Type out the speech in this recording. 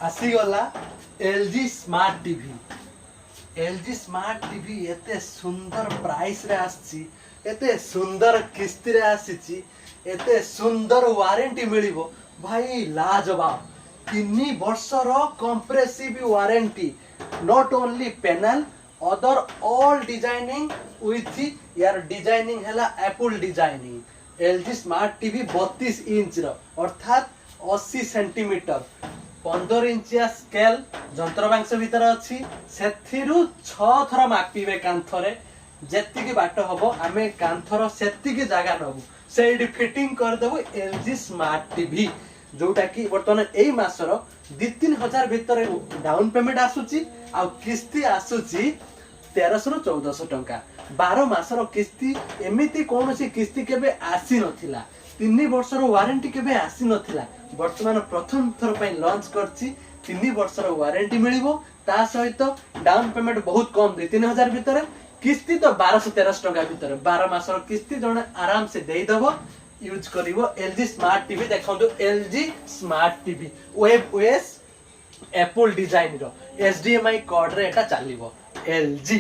आसीगला LG smart TV. LG smart TV एते सुंदर price रे आसी, एते सुंदर किस्ती रे आसी, एते सुंदर वारंटी मिलिबो भाई लाजवाब। 3 वर्षर comprehensive warranty, not only panel other all designing with यार डिजाइनिंग हैला Apple designing. LG smart TV 32 inch रो अर्थात 80 सेंटीमीटर 15 इंचिया स्केल जंत्रबांश भीतर अच्छी सेथिरु 6 थर मापिबे कांथरे जेतिकी बाट हबो आमे कांथर सेतिकी जागा नबु सेडी फिटिंग कर देबो एलजी स्मार्ट टीवी जोटा कि वर्तमान एई मासर 2-3 हजार भीतर डाउन पेमेंट आसुची आ किस्ती आसुची 1300 रु 1400 टंका। 12 मासर किस्ती एमिति कोनोसी किस्ती केबे आसी नथिला, 3 वर्षर वारंटी केबे आसी नथिला। वर्तमान प्रथम थर पई लॉन्च करछि 3 वर्षर वारंटी मिलिबो ता सहित डाउन पेमेंट बहुत कम 2-3 हजार भीतर, किस्ती तो 1200-1300 टंका भीतर 12 मासर किस्ती जने आराम से देई दबो यूज करिवो। एलजी स्मार्ट टीवी देखंतु, LG smart TV web OS Apple design रो एचडीएमआई कोड रे एटा चलिवो एलजी।